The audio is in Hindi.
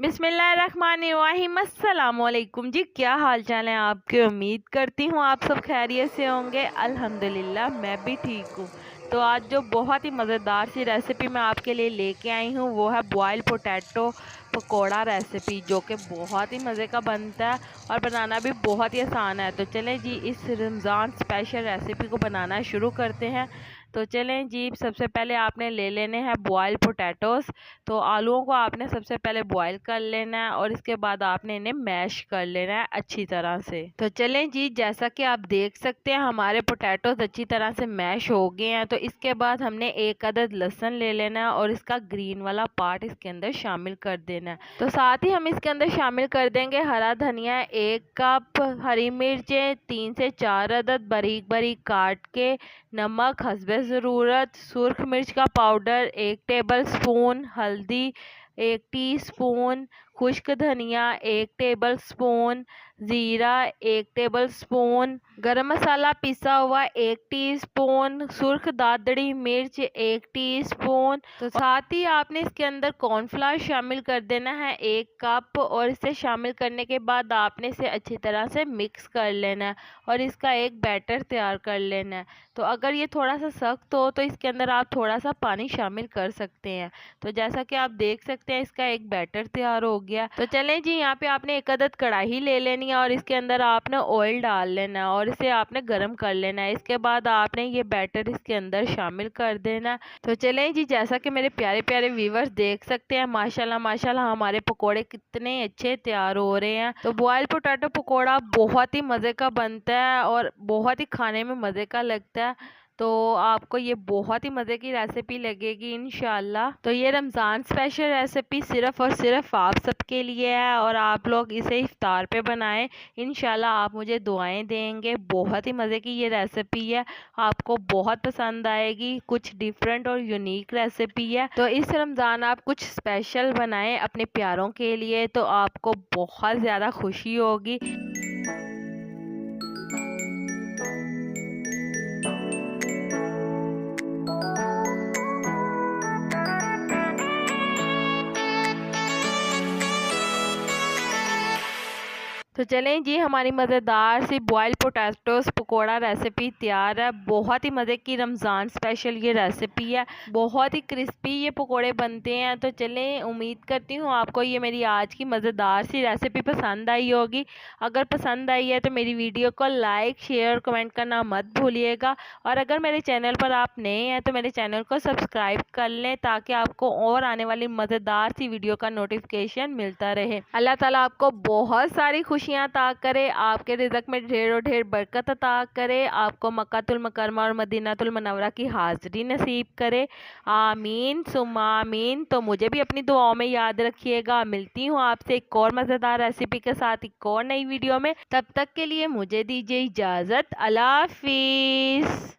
बिस्मिल्लाहिर्रहमानिर्रहीम। अस्सलामुअलैकुम जी, क्या हाल चाल है आपके। उम्मीद करती हूँ आप सब खैरियत से होंगे। अल्हम्दुलिल्लाह मैं भी ठीक हूँ। तो आज जो बहुत ही मज़ेदार सी रेसिपी मैं आपके लिए लेके आई हूँ वो है बॉयल पोटैटो पकोड़ा रेसिपी, जो कि बहुत ही मज़े का बनता है और बनाना भी बहुत ही आसान है। तो चलें जी, इस रमज़ान स्पेशल रेसिपी को बनाना शुरू करते हैं। तो चलें जी, सबसे पहले आपने ले लेने हैं बॉयल पोटैटोज़। तो आलूओं को आपने सबसे पहले बॉईल कर लेना है और इसके बाद आपने इन्हें मैश कर लेना है अच्छी तरह से। तो चलें जी, जैसा कि आप देख सकते हैं हमारे पोटैटोज अच्छी तरह से मैश हो गए हैं। तो इसके बाद हमने एक अदद लहसुन ले लेना है और इसका ग्रीन वाला पार्ट इसके अंदर शामिल कर देना है। तो साथ ही हम इसके अंदर शामिल कर देंगे हरा धनिया 1 कप, हरी मिर्चें 3 से 4 अदद बारीक बारीक काट के, नमक हस्बे ज़रूरत, सुर्ख मिर्च का पाउडर 1 टेबल स्पून, हल्दी 1 टीस्पून, खुश्क धनिया 1 टेबल स्पून, ज़ीरा 1 टेबल स्पून, गरम मसाला पिसा हुआ 1 टीस्पून, सुर्ख दादड़ी मिर्च 1 टीस्पून। तो साथ ही आपने इसके अंदर कॉर्नफ्लावर शामिल कर देना है 1 कप, और इसे शामिल करने के बाद आपने इसे अच्छी तरह से मिक्स कर लेना है और इसका एक बैटर तैयार कर लेना है। तो अगर ये थोड़ा सा सख्त हो तो इसके अंदर आप थोड़ा सा पानी शामिल कर सकते हैं। तो जैसा कि आप देख सकते हैं इसका एक बैटर तैयार हो गया। तो चलें जी, यहाँ पे आपने एक अदद कढ़ाई ले लेनी है और इसके अंदर आपने ऑयल डाल लेना है और इसे आपने गर्म कर लेना है। इसके बाद आपने ये बैटर इसके अंदर शामिल कर देना है। तो चलें जी, जैसा कि मेरे प्यारे प्यारे व्यूवर्स देख सकते हैं, माशाल्लाह माशाल्लाह हमारे पकोड़े कितने अच्छे तैयार हो रहे हैं। तो बॉयल पोटैटो पकोड़ा बहुत ही मज़े का बनता है और बहुत ही खाने में मज़े का लगता है। तो आपको ये बहुत ही मज़े की रेसिपी लगेगी इंशाल्लाह। तो ये रमज़ान स्पेशल रेसिपी सिर्फ़ और सिर्फ आप सबके लिए है और आप लोग इसे इफ्तार पे बनाएं। इंशाल्लाह आप मुझे दुआएं देंगे। बहुत ही मज़े की ये रेसिपी है, आपको बहुत पसंद आएगी। कुछ डिफरेंट और यूनिक रेसिपी है। तो इस रमज़ान आप कुछ स्पेशल बनाएं अपने प्यारों के लिए, तो आपको बहुत ज़्यादा खुशी होगी। तो चलें जी, हमारी मज़ेदार सी बॉयल पोटैटोज़ पकोड़ा रेसिपी तैयार है। बहुत ही मज़े की रमज़ान स्पेशल ये रेसिपी है, बहुत ही क्रिस्पी ये पकोड़े बनते हैं। तो चलें, उम्मीद करती हूँ आपको ये मेरी आज की मज़ेदार सी रेसिपी पसंद आई होगी। अगर पसंद आई है तो मेरी वीडियो को लाइक शेयर कमेंट करना मत भूलिएगा, और अगर मेरे चैनल पर आप नए हैं तो मेरे चैनल को सब्सक्राइब कर लें ताकि आपको और आने वाली मज़ेदार सी वीडियो का नोटिफिकेशन मिलता रहे। अल्लाह ताला आपको बहुत सारी खुशियाँ अता करे, आपके रिज़्क़ में ढेरों ढेर बरकत अता करे, आपको मक्कातुल मुकर्रमा और मदीनातुल मुनव्वरा की हाज़िरी नसीब करे। आमीन सुम्मा आमीन। तो मुझे भी अपनी दुआओं में याद रखिएगा। मिलती हूँ आपसे एक और मज़ेदार रेसिपी के साथ एक और नई वीडियो में। तब तक के लिए मुझे दीजिए इजाज़त। अल्लाह हाफ़िज़।